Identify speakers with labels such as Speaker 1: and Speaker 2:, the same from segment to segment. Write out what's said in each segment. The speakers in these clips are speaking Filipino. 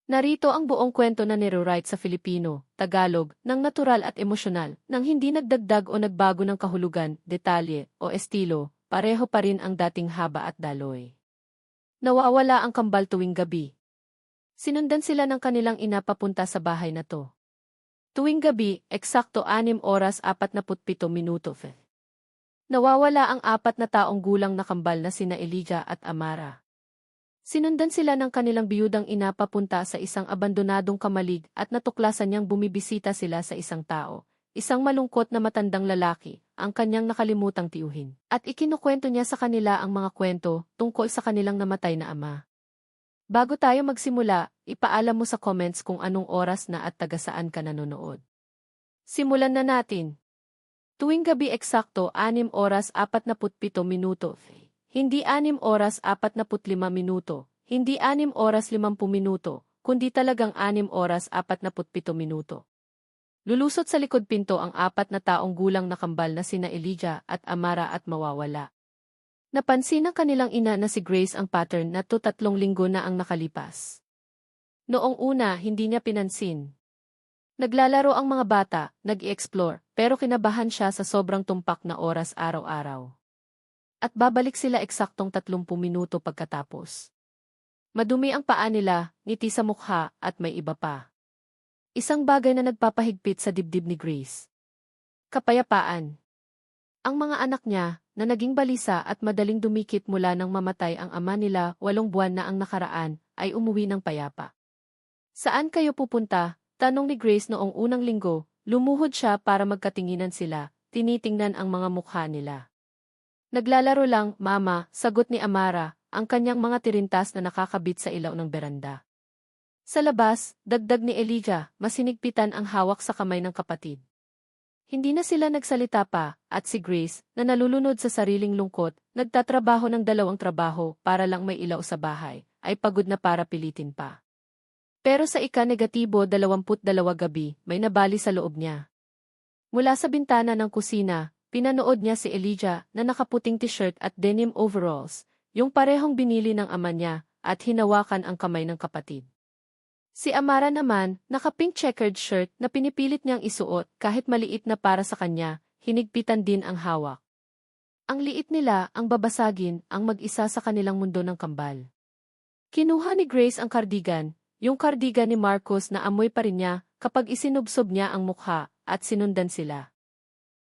Speaker 1: Narito ang buong kwento na nirewrite sa Filipino, Tagalog, ng natural at emosyonal, nang hindi nagdagdag o nagbago ng kahulugan, detalye, o estilo, pareho pa rin ang dating haba at daloy. Nawawala ang kambal tuwing gabi. Sinundan sila ng kanilang ina papunta sa bahay na to. Tuwing gabi, eksakto 6:47 minuto. Nawawala ang 4 na taong gulang na kambal na sina Elijah at Amara. Sinundan sila ng kanilang biyudang ina papunta sa isang abandonadong kamalig at natuklasan niyang bumibisita sila sa isang tao, isang malungkot na matandang lalaki, ang kanyang nakalimutang tiyuhin. At ikinukwento niya sa kanila ang mga kwento tungkol sa kanilang namatay na ama. Bago tayo magsimula, ipaalam mo sa comments kung anong oras na at taga saan ka nanonood. Simulan na natin. Tuwing gabi eksakto 6:47 minuto. Hindi 6:45 minuto, hindi 6:50 minuto, kundi talagang 6:47 minuto. Lulusot sa likod pinto ang 4 na taong gulang na kambal na sina Elijah at Amara at mawawala. Napansin ng kanilang ina na si Grace ang pattern na 3 linggo na ang nakalipas. Noong una, hindi niya pinansin. Naglalaro ang mga bata, nag-i-explore, pero kinabahan siya sa sobrang tumpak na oras araw-araw. At babalik sila eksaktong 30 minuto pagkatapos. Madumi ang paa nila, ngiti sa mukha, at may iba pa. Isang bagay na nagpapahigpit sa dibdib ni Grace. Kapayapaan. Ang mga anak niya, na naging balisa at madaling dumikit mula nang mamatay ang ama nila 8 buwan na ang nakaraan, ay umuwi ng payapa. Saan kayo pupunta? Tanong ni Grace noong unang linggo. Lumuhod siya para magkatinginan sila, tinitingnan ang mga mukha nila. Naglalaro lang, Mama, sagot ni Amara, ang kanyang mga tirintas na nakakabit sa ilaw ng beranda. Sa labas, dagdag ni Elijah, masinigpitan ang hawak sa kamay ng kapatid. Hindi na sila nagsalita pa, at si Grace, na nalulunod sa sariling lungkot, nagtatrabaho ng 2 trabaho para lang may ilaw sa bahay, ay pagod na para pilitin pa. Pero sa ika-22 gabi, may nabali sa loob niya. Mula sa bintana ng kusina, pinanood niya si Elijah na nakaputing t-shirt at denim overalls, yung parehong binili ng ama niya, at hinawakan ang kamay ng kapatid. Si Amara naman, naka-pink checkered shirt na pinipilit niyang isuot kahit maliit na para sa kanya, hinigpitan din ang hawak. Ang liit nila, ang babasagin, ang mag-isa sa kanilang mundo ng kambal. Kinuha ni Grace ang cardigan, yung cardigan ni Marcos na amoy pa rin niya kapag isinubsob niya ang mukha, at sinundan sila.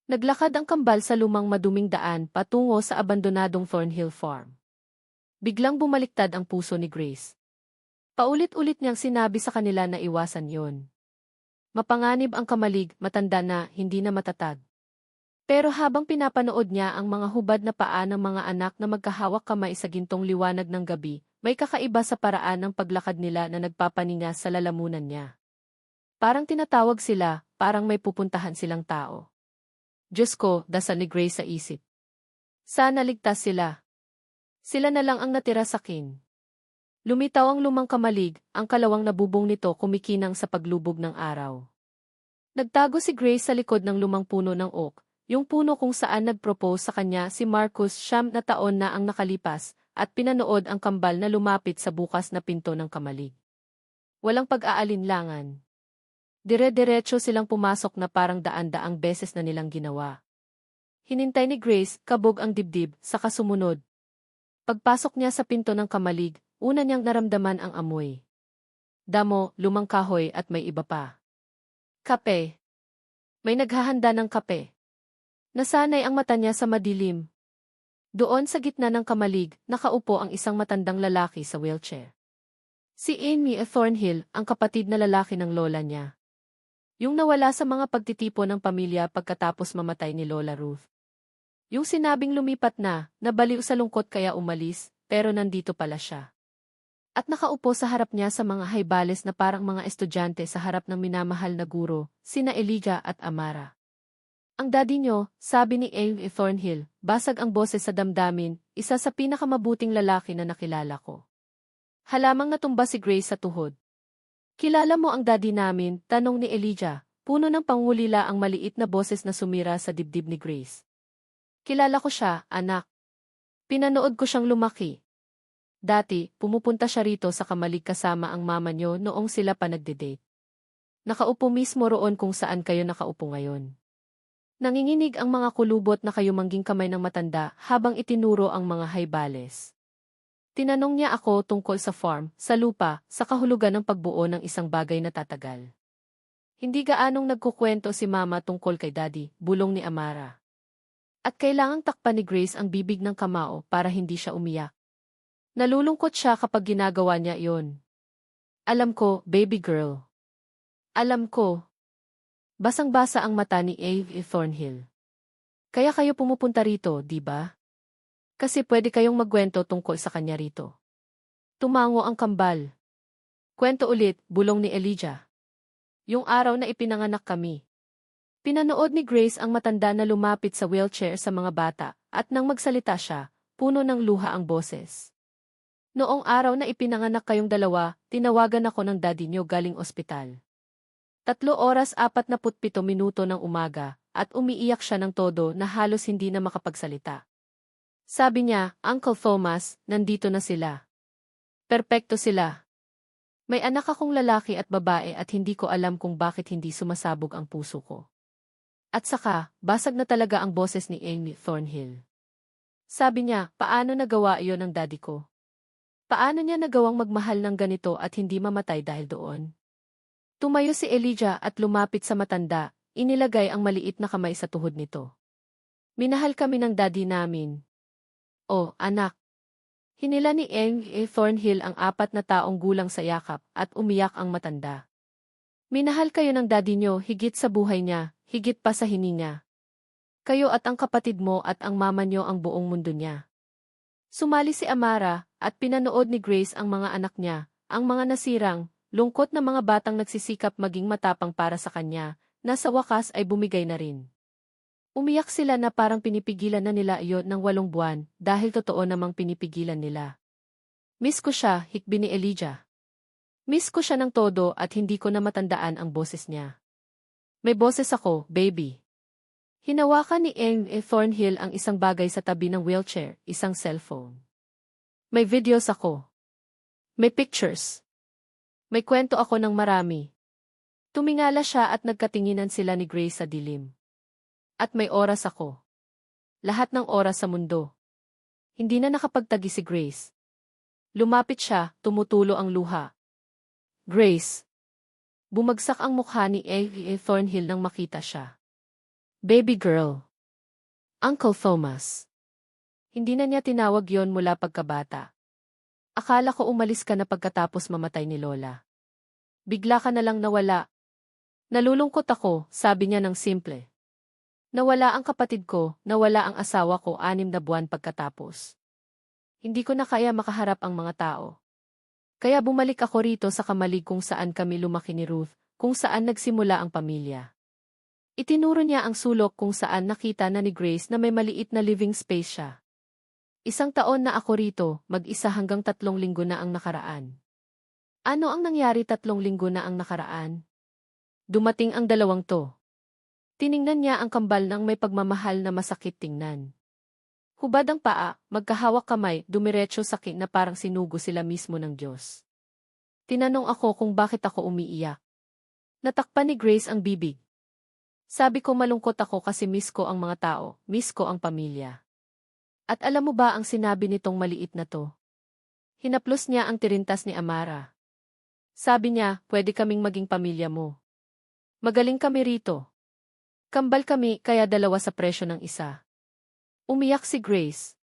Speaker 1: Naglakad ang kambal sa lumang maduming daan patungo sa abandonadong Thornhill Farm. Biglang bumaliktad ang puso ni Grace. Paulit-ulit niyang sinabi sa kanila na iwasan yon. Mapanganib ang kamalig, matanda na, hindi na matatag. Pero habang pinapanood niya ang mga hubad na paa ng mga anak na magkahawak kamay sa gintong liwanag ng gabi, may kakaiba sa paraan ng paglakad nila na nagpapaninga sa lalamunan niya. Parang tinatawag sila, parang may pupuntahan silang tao. Diyos ko, dasal ni Grace sa isip. Sana ligtas sila. Sila na lang ang natira sa akin. Lumitaw ang lumang kamalig, ang kalawang nabubong nito kumikinang sa paglubog ng araw. Nagtago si Grace sa likod ng lumang puno ng oak, yung puno kung saan nag-propose sa kanya si Marcus 9 na taon na ang nakalipas, at pinanood ang kambal na lumapit sa bukas na pinto ng kamalig. Walang pag-aalinlangan. Dire-diretso silang pumasok na parang daan-daang beses na nilang ginawa. Hinintay ni Grace, kabog ang dibdib, saka sumunod. Pagpasok niya sa pinto ng kamalig, una niyang naramdaman ang amoy. Damo, lumang kahoy at may iba pa. Kape. May naghahanda ng kape. Nasanay ang mata niya sa madilim. Doon sa gitna ng kamalig, nakaupo ang isang matandang lalaki sa wheelchair. Si Amy Thornhill, ang kapatid na lalaki ng lola niya. Yung nawala sa mga pagtitipo ng pamilya pagkatapos mamatay ni Lola Ruth. Yung sinabing lumipat na, nabaliw sa lungkot kaya umalis, pero nandito pala siya. At nakaupo sa harap niya sa mga haybales na parang mga estudyante sa harap ng minamahal na guro, sina Elijah at Amara. Ang daddy nyo, sabi ni Amy Thornhill, basag ang boses sa damdamin, isa sa pinakamabuting lalaki na nakilala ko. Halamang natumba si Grace sa tuhod. Kilala mo ang daddy namin, tanong ni Elijah, puno ng pangulila ang maliit na boses na sumira sa dibdib ni Grace. Kilala ko siya, anak. Pinanood ko siyang lumaki. Dati, pumupunta siya rito sa Kamalig kasama ang mama niyo noong sila pa nagde-date. Nakaupo mismo roon kung saan kayo nakaupo ngayon. Nanginginig ang mga kulubot na kayumangging kamay ng matanda habang itinuro ang mga haybales. Tinanong niya ako tungkol sa farm, sa lupa, sa kahulugan ng pagbuo ng isang bagay na tatagal. Hindi gaanong nagkukwento si mama tungkol kay daddy, bulong ni Amara. At kailangang takpan ni Grace ang bibig ng kamao para hindi siya umiyak. Nalulungkot siya kapag ginagawa niya iyon. Alam ko, baby girl. Alam ko. Basang-basa ang mata ni Eve Thornhill. Kaya kayo pumupunta rito, di ba? Kasi pwede kayong magkwento tungkol sa kanya rito. Tumango ang kambal. Kwento ulit, bulong ni Elijah. Yung araw na ipinanganak kami. Pinanood ni Grace ang matanda na lumapit sa wheelchair sa mga bata, at nang magsalita siya, puno ng luha ang boses. Noong araw na ipinanganak kayong dalawa, tinawagan ako ng daddy niyo galing ospital. 3:47 ng umaga, at umiiyak siya ng todo na halos hindi na makapagsalita. Sabi niya, Uncle Thomas, nandito na sila. Perpekto sila. May anak akong lalaki at babae at hindi ko alam kung bakit hindi sumasabog ang puso ko. At saka, basag na talaga ang boses ni Amy Thornhill. Sabi niya, paano nagawa iyon ng daddy ko? Paano niya nagawang magmahal ng ganito at hindi mamatay dahil doon? Tumayo si Elijah at lumapit sa matanda, inilagay ang maliit na kamay sa tuhod nito. Minahal kami ng daddy namin. Oh, anak. Hinila ni Amy Thornhill ang 4 na taong gulang sa yakap at umiyak ang matanda. Minahal kayo ng daddy niyo higit sa buhay niya, higit pa sa hininga. Kayo at ang kapatid mo at ang mama niyo ang buong mundo niya. Sumali si Amara at pinanood ni Grace ang mga anak niya, ang mga nasirang, lungkot na mga batang nagsisikap maging matapang para sa kanya, na sa wakas ay bumigay na rin. Umiyak sila na parang pinipigilan na nila iyon ng 8 buwan dahil totoo namang pinipigilan nila. Miss ko siya, hikbi ni Elijah. Miss ko siya ng todo at hindi ko na matandaan ang boses niya. May boses ako, baby. Hinawakan ni Amy Thornhill ang isang bagay sa tabi ng wheelchair, isang cellphone. May videos ako. May pictures. May kwento ako ng marami. Tumingala siya at nagkatinginan sila ni Grace sa dilim. At may oras ako. Lahat ng oras sa mundo. Hindi na nakapagtagi si Grace. Lumapit siya, tumutulo ang luha. Grace. Bumagsak ang mukha ni Amy Thornhill nang makita siya. Baby girl. Uncle Thomas. Hindi na niya tinawag yon mula pagkabata. Akala ko umalis ka na pagkatapos mamatay ni Lola. Bigla ka na lang nawala. Nalulungkot ako, sabi niya ng simple. Nawala ang kapatid ko, nawala ang asawa ko 6 na buwan pagkatapos. Hindi ko na kaya makaharap ang mga tao. Kaya bumalik ako rito sa Kamalig kung saan kami lumaki ni Ruth, kung saan nagsimula ang pamilya. Itinuro niya ang sulok kung saan nakita na ni Grace na may maliit na living space siya. 1 taon na ako rito, mag-isa hanggang 3 linggo na ang nakaraan. Ano ang nangyari 3 linggo na ang nakaraan? Dumating ang 2 to. Tiningnan niya ang kambal ng may pagmamahal na masakit tingnan. Hubad ang paa, magkahawak kamay, dumiretso sakit na parang sinugo sila mismo ng Diyos. Tinanong ako kung bakit ako umiiyak. Natakpan ni Grace ang bibig. Sabi ko malungkot ako kasi miss ko ang mga tao, miss ko ang pamilya. At alam mo ba ang sinabi nitong maliit na to? Hinaplos niya ang tirintas ni Amara. Sabi niya, pwede kaming maging pamilya mo. Magaling kami rito. Kambal kami kaya 2 sa presyo ng isa. Umiyak si Grace.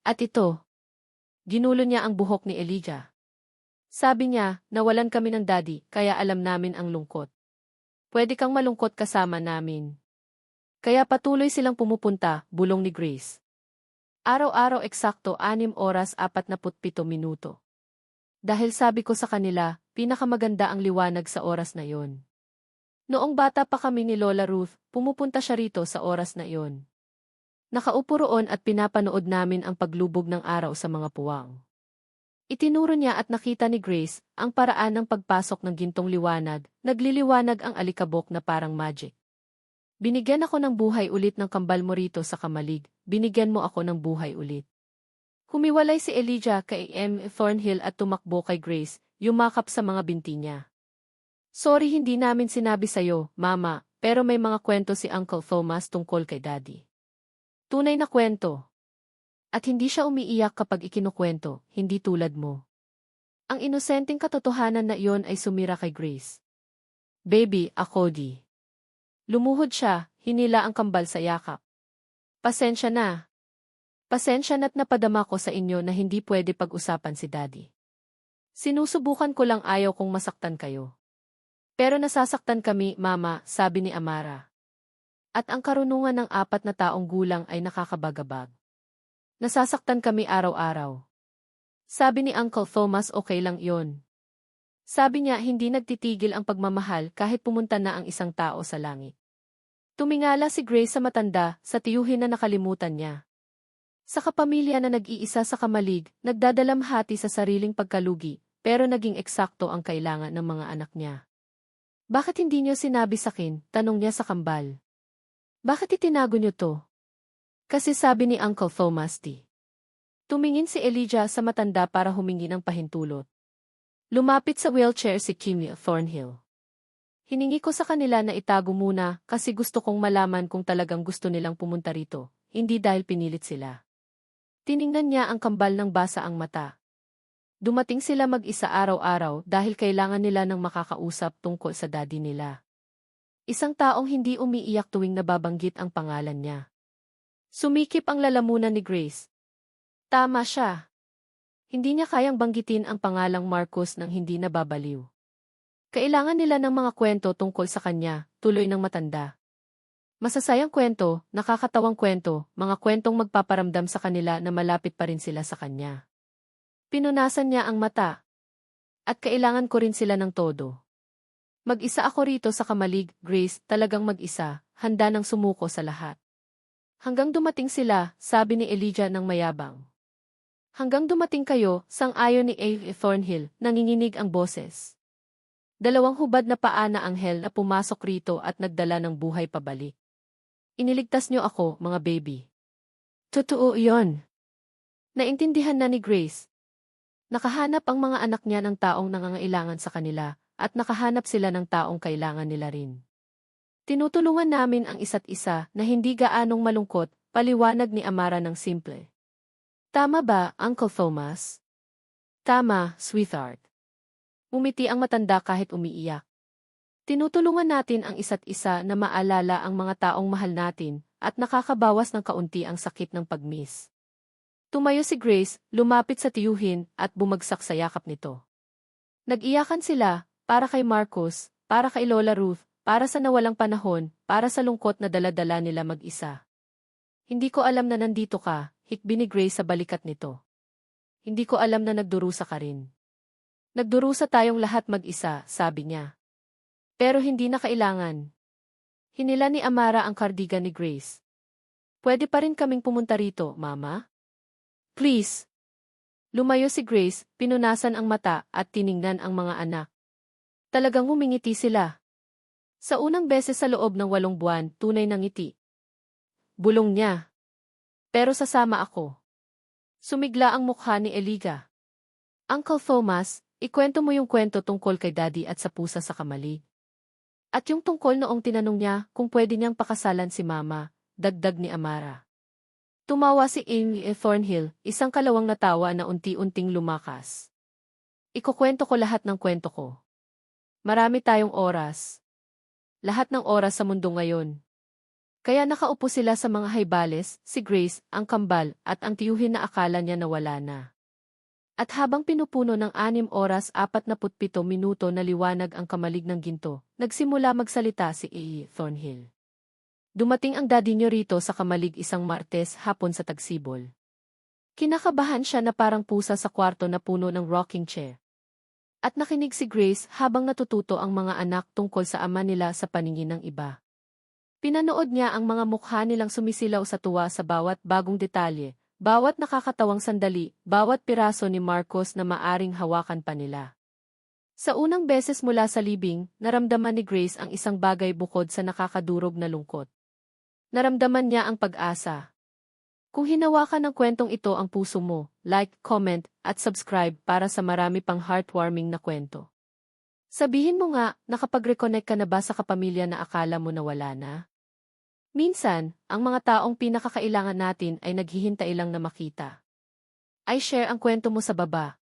Speaker 1: At ito. Ginulo niya ang buhok ni Elijah. Sabi niya, nawalan kami ng daddy kaya alam namin ang lungkot. Pwede kang malungkot kasama namin. Kaya patuloy silang pumupunta, bulong ni Grace. Araw-araw eksakto 6:47. Dahil sabi ko sa kanila, pinakamaganda ang liwanag sa oras na yon. Noong bata pa kami ni Lola Ruth, pumupunta siya rito sa oras na iyon. Nakaupo roon at pinapanood namin ang paglubog ng araw sa mga puwang. Itinuro niya at nakita ni Grace ang paraan ng pagpasok ng gintong liwanag, nagliliwanag ang alikabok na parang magic. Binigyan ako ng buhay ulit ng kambal mo rito sa Kamalig, binigyan mo ako ng buhay ulit. Humiwalay si Elijah kay Thornhill at tumakbo kay Grace, yumakap sa mga binti niya. Sorry hindi namin sinabi sa'yo, Mama, pero may mga kwento si Uncle Thomas tungkol kay Daddy. Tunay na kwento. At hindi siya umiiyak kapag ikinukwento, hindi tulad mo. Ang inosenteng katotohanan na iyon ay sumira kay Grace. Baby, ako di. Lumuhod siya, hinila ang kambal sa yakap. Pasensya na. Pasensya na't napadama ko sa inyo na hindi pwede pag-usapan si Daddy. Sinusubukan ko lang ayaw kong masaktan kayo. Pero nasasaktan kami, Mama, sabi ni Amara. At ang karunungan ng 4 na taong gulang ay nakakabagabag. Nasasaktan kami araw-araw. Sabi ni Uncle Thomas okay lang yon. Sabi niya hindi nagtitigil ang pagmamahal kahit pumunta na ang isang tao sa langit. Tumingala si Grace sa matanda, sa tiyuhin na nakalimutan niya. Sa kapamilya na nag-iisa sa kamalig, nagdadalamhati sa sariling pagkalugi, pero naging eksakto ang kailangan ng mga anak niya. Bakit hindi niyo sinabi sakin? Tanong niya sa kambal. Bakit itinago niyo to? Kasi sabi ni Uncle Thomas di. Tumingin si Elijah sa matanda para humingi ng pahintulot. Lumapit sa wheelchair si Kimmy Thornhill. Hiningi ko sa kanila na itago muna kasi gusto kong malaman kung talagang gusto nilang pumunta rito, hindi dahil pinilit sila. Tiningnan niya ang kambal ng basa ang mata. Dumating sila mag-isa araw-araw dahil kailangan nila ng makakausap tungkol sa daddy nila. Isang taong hindi umiiyak tuwing nababanggit ang pangalan niya. Sumikip ang lalamunan ni Grace. Tama siya. Hindi niya kayang banggitin ang pangalang Marcos nang hindi nababaliw. Kailangan nila ng mga kwento tungkol sa kanya, tuloy ng matanda. Masasayang kwento, nakakatawang kwento, mga kwentong magpaparamdam sa kanila na malapit pa rin sila sa kanya. Pinunasan niya ang mata. At kailangan ko rin sila ng todo. Mag-isa ako rito sa kamalig, Grace, talagang mag-isa, handa nang sumuko sa lahat. Hanggang dumating sila, sabi ni Elijah ng mayabang. Hanggang dumating kayo, sang-ayon ni A. Thornhill, nanginginig ang boses. 2 hubad na paa na anghel na pumasok rito at nagdala ng buhay pabalik. Iniligtas niyo ako, mga baby. Totoo iyon. Naintindihan na ni Grace. Nakahanap ang mga anak niya ng taong nangangailangan sa kanila, at nakahanap sila ng taong kailangan nila rin. Tinutulungan namin ang isa't isa na hindi gaanong malungkot, paliwanag ni Amara ng simple. Tama ba, Uncle Thomas? Tama, sweetheart. Umiti ang matanda kahit umiiyak. Tinutulungan natin ang isa't isa na maalala ang mga taong mahal natin at nakakabawas ng kaunti ang sakit ng pag-miss. Tumayo si Grace, lumapit sa tiyuhin at bumagsak sa yakap nito. Nag-iyakan sila, para kay Marcos, para kay Lola Ruth, para sa nawalang panahon, para sa lungkot na dala-dala nila mag-isa. Hindi ko alam na nandito ka, hikbi ni Grace sa balikat nito. Hindi ko alam na nagdurusa ka rin. Nagdurusa tayong lahat mag-isa, sabi niya. Pero hindi na kailangan. Hinila ni Amara ang kardigan ni Grace. Pwede pa rin kaming pumunta rito, Mama? Please. Lumayo si Grace, pinunasan ang mata at tiningnan ang mga anak. Talagang humingiti sila. Sa unang beses sa loob ng 8 buwan, tunay na ngiti. Bulong niya. Pero sasama ako. Sumigla ang mukha ni Elijah. Uncle Thomas, ikwento mo yung kwento tungkol kay Daddy at sa pusa sa kamalig. At yung tungkol noong tinanong niya kung pwede niyang pakasalan si Mama, dagdag ni Amara. Tumawa si Amy Thornhill, isang kalawang na tawa na unti-unting lumakas. Ikukwento ko lahat ng kwento ko. Marami tayong oras. Lahat ng oras sa mundo ngayon. Kaya nakaupo sila sa mga haybales, si Grace, ang kambal, at ang tiyuhin na akala niya nawala na. At habang pinupuno ng 6 oras 47 minuto na liwanag ang kamalig ng ginto, nagsimula magsalita si A. Thornhill. Dumating ang daddy niyo rito sa kamalig isang Martes hapon sa Tagsibol. Kinakabahan siya na parang pusa sa kwarto na puno ng rocking chair. At nakinig si Grace habang natututo ang mga anak tungkol sa ama nila sa paningin ng iba. Pinanood niya ang mga mukha nilang sumisilaw sa tuwa sa bawat bagong detalye, bawat nakakatawang sandali, bawat piraso ni Marcos na maaring hawakan pa nila. Sa unang beses mula sa libing, naramdaman ni Grace ang isang bagay bukod sa nakakadurog na lungkot. Naramdaman niya ang pag-asa. Kung hinawakan ng kwentong ito ang puso mo, like, comment, at subscribe para sa marami pang heartwarming na kwento. Sabihin mo nga, nakapag-reconnect ka na ba sa kapamilya na akala mo nawala na? Minsan, ang mga taong pinakakailangan natin ay naghihintay lang na makita. I share ang kwento mo sa baba.